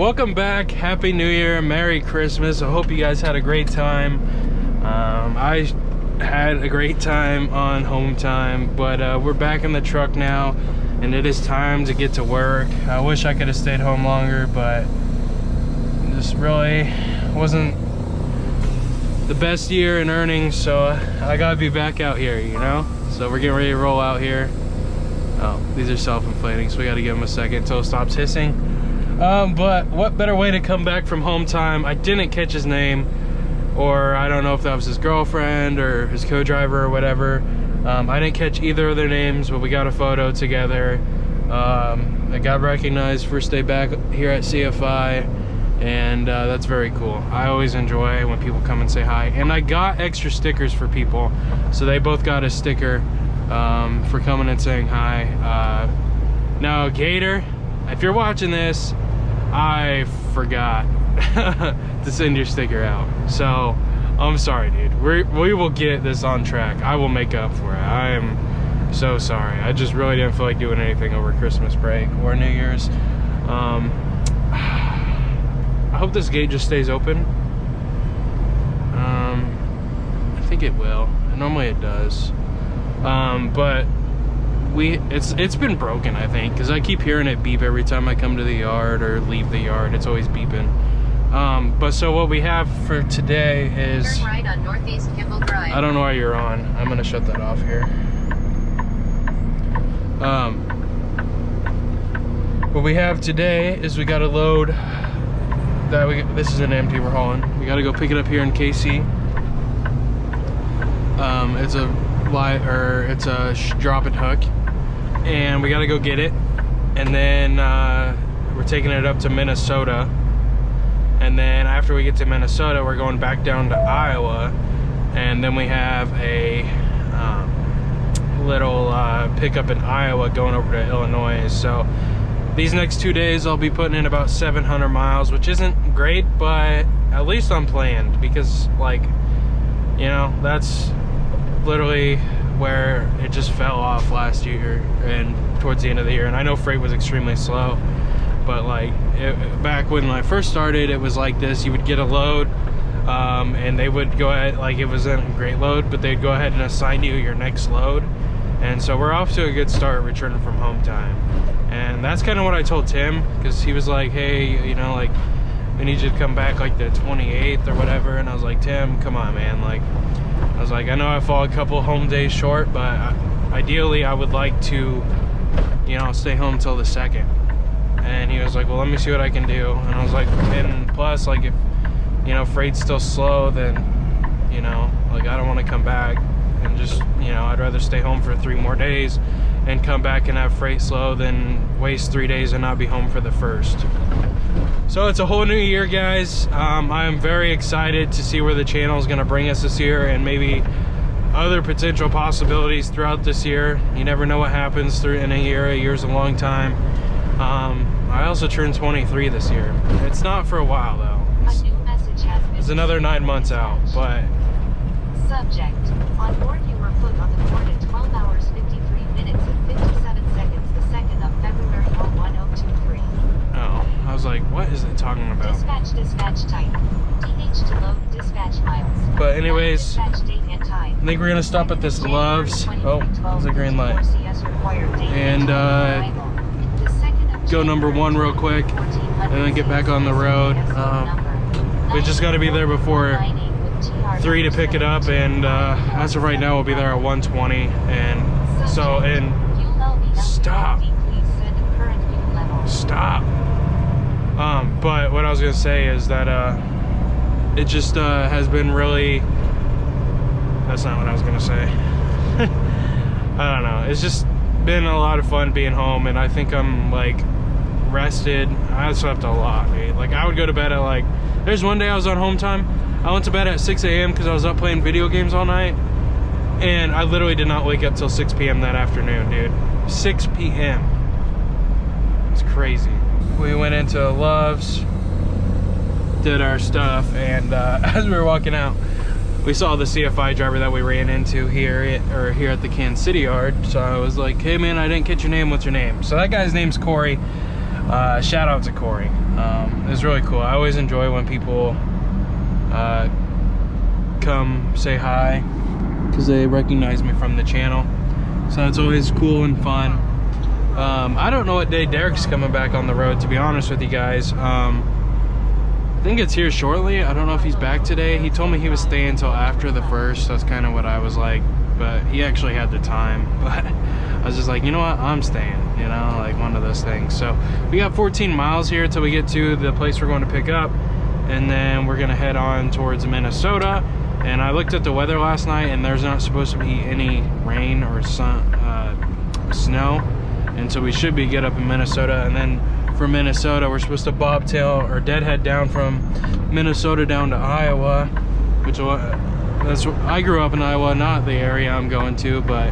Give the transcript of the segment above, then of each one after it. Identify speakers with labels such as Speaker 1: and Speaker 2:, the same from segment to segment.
Speaker 1: welcome back. Happy New Year, Merry Christmas. I hope you guys had a great time. I had a great time on home time, but we're back in the truck now and it is time to get to work. I wish I could have stayed home longer, but this really wasn't the best year in earnings, so I gotta be back out here, you know? So we're getting ready to roll out here. Oh, these are self-inflating, so we gotta give them a second until it stops hissing. But what better way to come back from home time? I didn't catch his name, or I don't know if that was his girlfriend or his co-driver or whatever. I didn't catch either of their names, but we got a photo together. I got recognized first day back here at CFI, and that's very cool. I always enjoy when people come and say hi. And I got extra stickers for people, so they both got a sticker for coming and saying hi. Now, Gator, if you're watching this, I forgot to send your sticker out, so I'm sorry, dude. We will get this on track. I will make up for it. I am so sorry. I just really didn't feel like doing anything over Christmas break or New Year's. I hope this gate just stays open. I think it will. Normally it does. But it's been broken, I think, because I keep hearing it beep every time I come to the yard or leave the yard. It's always beeping. But so what we have for today is,
Speaker 2: turn right on Northeast Kimball Drive.
Speaker 1: I don't know why you're on. I'm gonna shut that off here. What we have today is we got to load that this is an empty we're hauling. We got to go pick it up here in KC. It's a drop and hook, and we got to go get it, and then we're taking it up to Minnesota, and then after we get to Minnesota we're going back down to Iowa, and then we have a little pickup in Iowa going over to Illinois. So these next 2 days I'll be putting in about 700 miles, which isn't great, but at least I'm planned, because, like, you know, that's literally where it just fell off last year and towards the end of the year. And I know freight was extremely slow, but like back when I first started, it was like this. You would get a load and they would go ahead, like, it wasn't a great load, but they'd go ahead and assign you your next load. And so we're off to a good start returning from home time. And that's kind of what I told Tim, because he was like, hey, you know, like, we need you to come back like the 28th or whatever. And I was like, Tim, come on, man. Like, I was like, I know I fall a couple home days short, but ideally I would like to, you know, stay home till the 2nd. And he was like, well, let me see what I can do. And I was like, and plus, like, if, you know, freight's still slow, then, you know, like, I don't want to come back and just, you know, I'd rather stay home for 3 more days and come back and have freight slow than waste 3 days and not be home for the 1st. So it's a whole new year, guys. I am very excited to see where the channel is going to bring us this year, and maybe other potential possibilities throughout this year. You never know what happens in a year. A year's a long time. I also turned 23 this year. It's not for a while though. It's another 9 months out, but
Speaker 2: subject, on board you were put on the board at 12 hours 53 minutes and 57 seconds the 2nd of February 01023.
Speaker 1: oh, I was like, what is it talking about?
Speaker 2: Dispatch type, DH to load dispatch miles.
Speaker 1: But anyways,
Speaker 2: dispatch date and time.
Speaker 1: I think we're gonna stop at this Love's. Oh, there's a green light. And go number 1 real quick, and then get back on the road. We just got to be there before 3 to pick it up, and as of right now we'll be there at 1:20. And so, and stop. But what I was gonna say is that it just has been really, that's not what I was gonna say. I don't know, it's just been a lot of fun being home, and I think I'm like rested. I slept a lot, dude. Like, I would go to bed at, like, there's one day I was on home time, I went to bed at 6 a.m. because I was up playing video games all night, and I literally did not wake up till 6 p.m. that afternoon, dude. 6 p.m. It's crazy. We went into Love's, did our stuff, and as we were walking out, we saw the CFI driver that we ran into here at the Kansas City yard. So I was like, hey man, I didn't catch your name, what's your name? So that guy's name's Corey. Shout out to Corey. It was really cool. I always enjoy when people come say hi because they recognize me from the channel. So it's always cool and fun. I don't know what day Derek's coming back on the road, to be honest with you guys. I think it's here shortly. I don't know if he's back today. He told me he was staying until after the 1st. That's kind of what I was like, but he actually had the time. But I was just like, you know what, I'm staying, you know, like one of those things. So we got 14 miles here till we get to the place we're going to pick up, and then we're gonna head on towards Minnesota. And I looked at the weather last night, and there's not supposed to be any rain or snow, and so we should be good up in Minnesota. And then from Minnesota, we're supposed to bobtail or deadhead down from Minnesota down to Iowa, which that's I grew up in Iowa, not the area I'm going to, but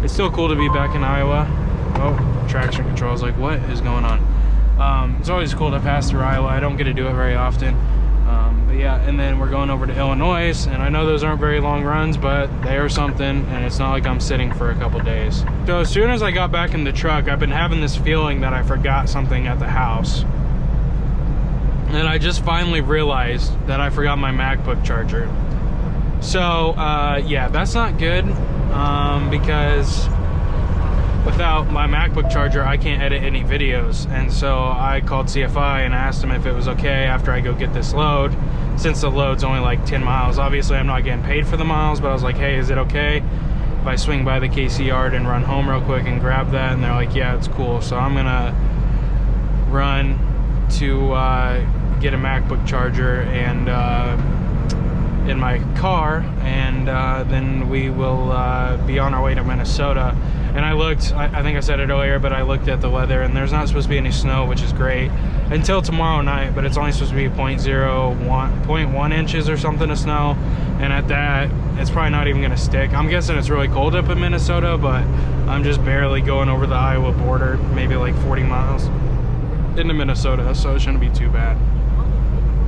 Speaker 1: it's still cool to be back in Iowa. Oh, traction control. I was like, what is going on? It's always cool to pass through Iowa. I don't get to do it very often. But yeah, and then we're going over to Illinois, and I know those aren't very long runs, but they are something, and it's not like I'm sitting for a couple days. So as soon as I got back in the truck, I've been having this feeling that I forgot something at the house. And I just finally realized that I forgot my MacBook charger. So yeah, that's not good, because without my MacBook charger, I can't edit any videos. And so I called CFI and asked them if it was okay after I go get this load, since the load's only like 10 miles. Obviously, I'm not getting paid for the miles, but I was like, hey, is it okay if I swing by the KC yard and run home real quick and grab that? And they're like, yeah, it's cool. So I'm gonna run to get a MacBook charger and in my car, and then we will be on our way to Minnesota. And I looked, I think I said it earlier, but I looked at the weather, and there's not supposed to be any snow, which is great, until tomorrow night. But it's only supposed to be 0.1 inches or something of snow, and at that, it's probably not even gonna stick. I'm guessing it's really cold up in Minnesota, but I'm just barely going over the Iowa border, maybe like 40 miles into Minnesota, so it shouldn't be too bad.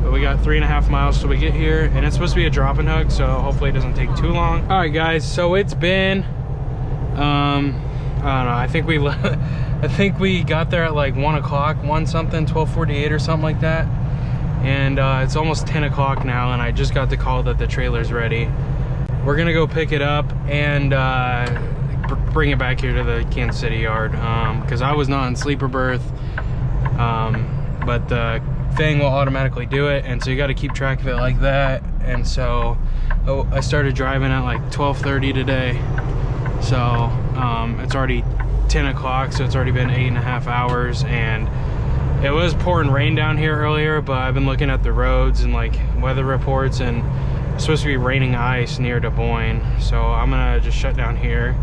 Speaker 1: But we got 3.5 miles till we get here, and it's supposed to be a drop and hook, so hopefully it doesn't take too long. All right, guys, so it's been I don't know, I think we got there at like 1 o'clock, 12:48 or something like that, and it's almost 10 o'clock now, and I just got the call that the trailer's ready. We're gonna go pick it up and bring it back here to the Kansas City yard, because I was not in sleeper berth, but the thing will automatically do it, and so you got to keep track of it like that. And so I started driving at like 12:30 today, so it's already 10 o'clock, so it's already been 8.5 hours. And it was pouring rain down here earlier, but I've been looking at the roads and like weather reports, and it's supposed to be raining ice near Des Moines, so I'm gonna just shut down here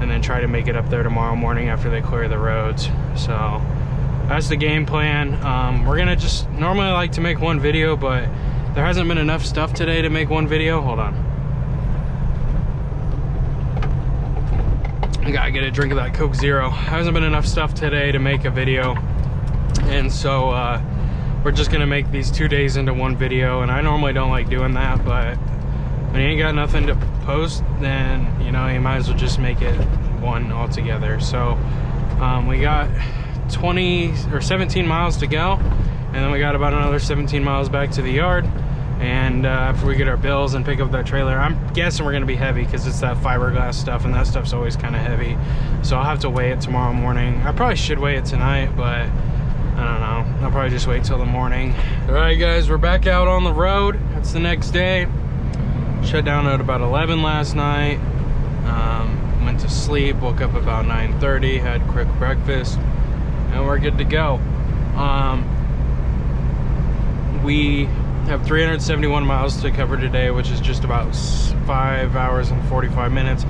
Speaker 1: and then try to make it up there tomorrow morning after they clear the roads. So that's the game plan. We're gonna just, normally I like to make one video, but there hasn't been enough stuff today to make one video. Hold on. I gotta get a drink of that Coke Zero. Hasn't been enough stuff today to make a video. And so we're just gonna make these 2 days into one video. And I normally don't like doing that, but when you ain't got nothing to post, then, you know, you might as well just make it one altogether. So we got 20 or 17 miles to go, and then we got about another 17 miles back to the yard. And after we get our bills and pick up that trailer, I'm guessing we're gonna be heavy because it's that fiberglass stuff, and that stuff's always kind of heavy. So I'll have to weigh it tomorrow morning. I probably should weigh it tonight, but I don't know. I'll probably just wait till the morning. All right, guys, we're back out on the road. It's the next day. Shut down at about 11 last night. Went to sleep, woke up about 9:30, had quick breakfast, and we're good to go. We have 371 miles to cover today, which is just about 5 hours and 45 minutes.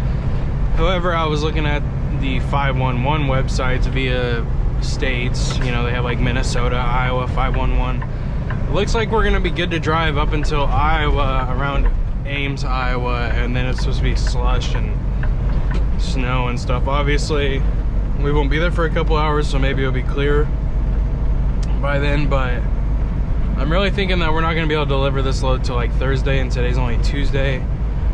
Speaker 1: However, I was looking at the 511 websites via states. You know, they have like Minnesota, Iowa, 511. It looks like we're gonna be good to drive up until Iowa, around Ames, Iowa, and then it's supposed to be slush and snow and stuff. Obviously, we won't be there for a couple hours, so maybe it'll be clear by then, but I'm really thinking that we're not gonna be able to deliver this load till like Thursday, and today's only Tuesday,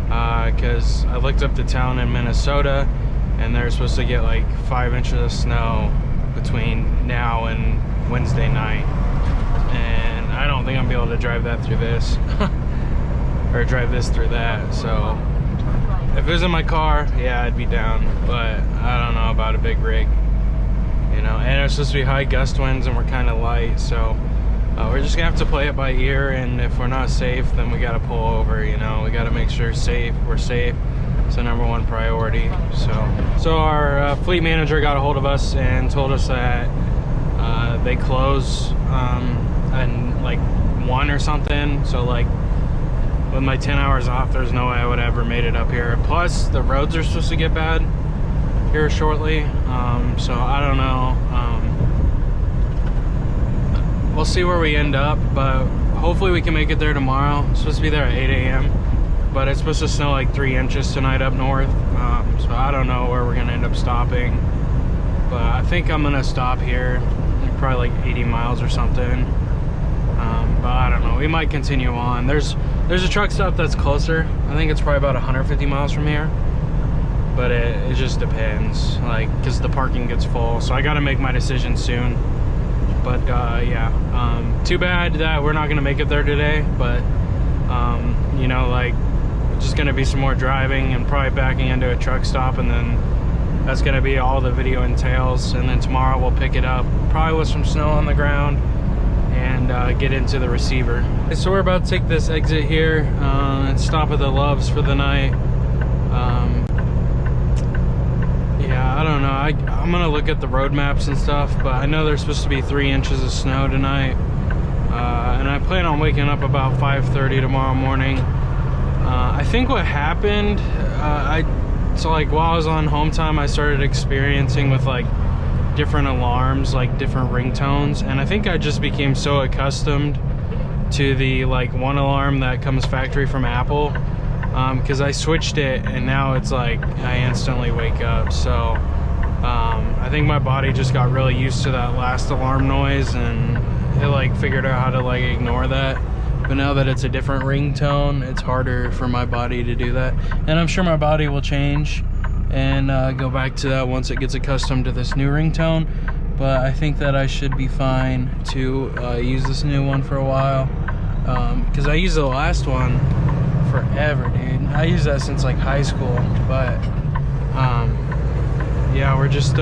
Speaker 1: because I looked up the town in Minnesota, and they're supposed to get like 5 inches of snow between now and Wednesday night, and I don't think I'm gonna be able to drive that through this or drive this through that. So if it was in my car, yeah, I'd be down, but I don't know about a big rig, you know. And it's supposed to be high gust winds and we're kind of light, so we're just gonna have to play it by ear, and if we're not safe, then we gotta pull over, you know. We gotta make sure we're safe. It's the #1 priority. So our fleet manager got a hold of us and told us that they close at like 1 or something. So like with my 10 hours off, there's no way I would ever made it up here. Plus the roads are supposed to get bad here shortly. So I don't know. We'll see where we end up, but hopefully we can make it there tomorrow. It's supposed to be there at 8 a.m. but it's supposed to snow like 3 inches tonight up north. So I don't know where we're gonna end up stopping, but I think I'm gonna stop here, probably like 80 miles or something. But I don't know, we might continue on. There's a truck stop that's closer. I think it's probably about 150 miles from here, but it just depends, like, because the parking gets full, so I gotta make my decision soon. But yeah, too bad that we're not gonna make it there today, but you know, like, just gonna be some more driving and probably backing into a truck stop, and then that's gonna be all the video entails. And then tomorrow we'll pick it up, probably with some snow on the ground, and get into the receiver. So we're about to take this exit here and stop at the Loves for the night. Yeah, I don't know. I'm gonna look at the road maps and stuff, but I know there's supposed to be 3 inches of snow tonight, and I plan on waking up about 5:30 tomorrow morning. I think what happened, so like while I was on home time, I started experiencing with like different alarms, like different ringtones, and I think I just became so accustomed to the like one alarm that comes factory from Apple, because I switched it and now it's like I instantly wake up. So I think my body just got really used to that last alarm noise, and it like figured out how to like ignore that. But now that it's a different ringtone, it's harder for my body to do that. And I'm sure my body will change and go back to that once it gets accustomed to this new ringtone. But I think that I should be fine to use this new one for a while. Because I used the last one forever, dude. I used that since like high school. But yeah, we're just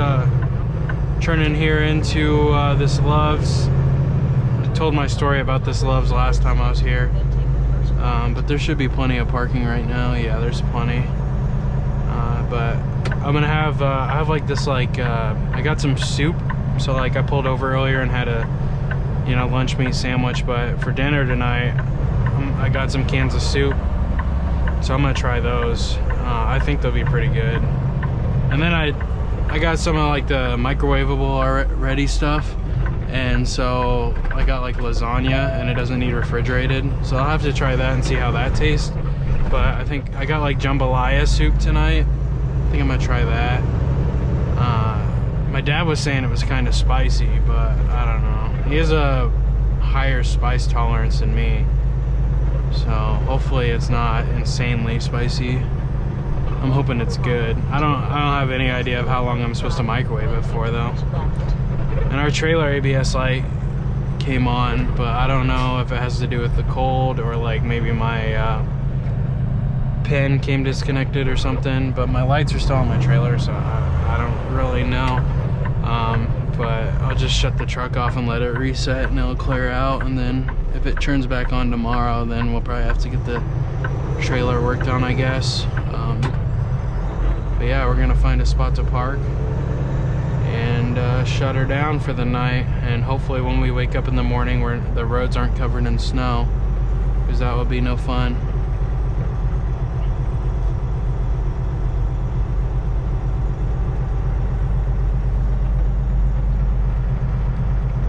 Speaker 1: turning here into this Loves. Told my story about this Loves last time I was here, but there should be plenty of parking right now. Yeah, there's plenty. But I'm gonna have I have like this like I got some soup, so like I pulled over earlier and had a, you know, lunch meat sandwich, but for dinner tonight I got some cans of soup, so I'm gonna try those. I think they'll be pretty good. And then I got some of like the microwavable ready stuff. And so I got like lasagna, and it doesn't need refrigerated, so I'll have to try that and see how that tastes. But I think I got like jambalaya soup tonight. I think I'm gonna try that. My dad was saying it was kind of spicy, but I don't know. He has a higher spice tolerance than me, so hopefully it's not insanely spicy. I'm hoping it's good. I don't have any idea of how long I'm supposed to microwave it for though. And our trailer ABS light came on, but I don't know if it has to do with the cold or like maybe my pin came disconnected or something. But my lights are still on my trailer, so I don't really know. But I'll just shut the truck off and let it reset, and it'll clear out. And then if it turns back on tomorrow, then we'll probably have to get the trailer worked on, I guess. But yeah, we're gonna find a spot to park and shut her down for the night, and hopefully when we wake up in the morning where the roads aren't covered in snow, because that would be no fun.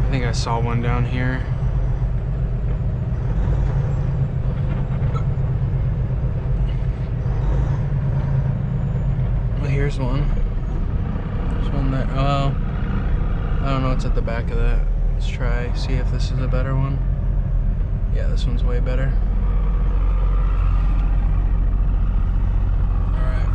Speaker 1: I think I saw one down here. Well, here's one. One there. Oh, I don't know what's at the back of that. Let's try, see if this is a better one. Yeah, this one's way better. Alright.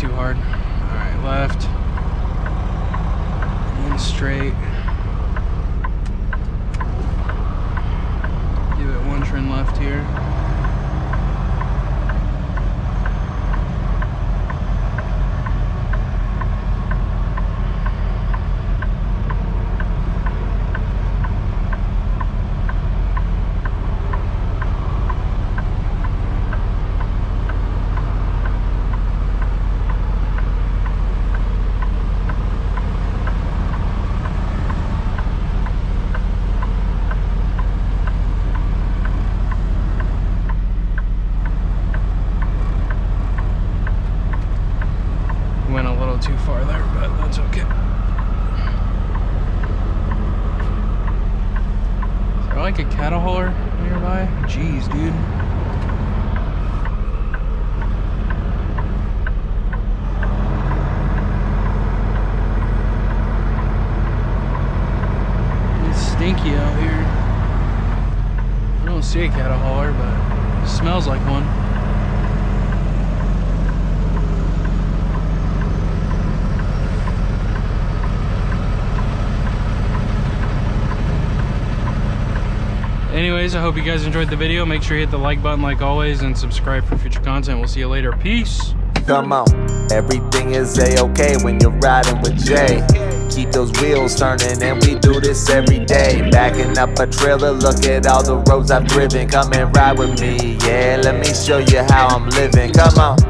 Speaker 1: too hard. All right, left. And straight. Give it one turn left here. Went a little too far there, but that's okay. Is there like a cattle hauler nearby? Jeez, dude. It's stinky out here. I don't see a cattle hauler, but it smells like one. Anyways, I hope you guys enjoyed the video. Make sure you hit the like button like always and subscribe for future content. We'll see you later. Peace.
Speaker 3: Come on, everything is a-okay when you're riding with Jay. Keep those wheels turning and we do this every day. Backing up a trailer, look at all the roads I've driven. Come and ride with me, yeah, let me show you how I'm living. Come on.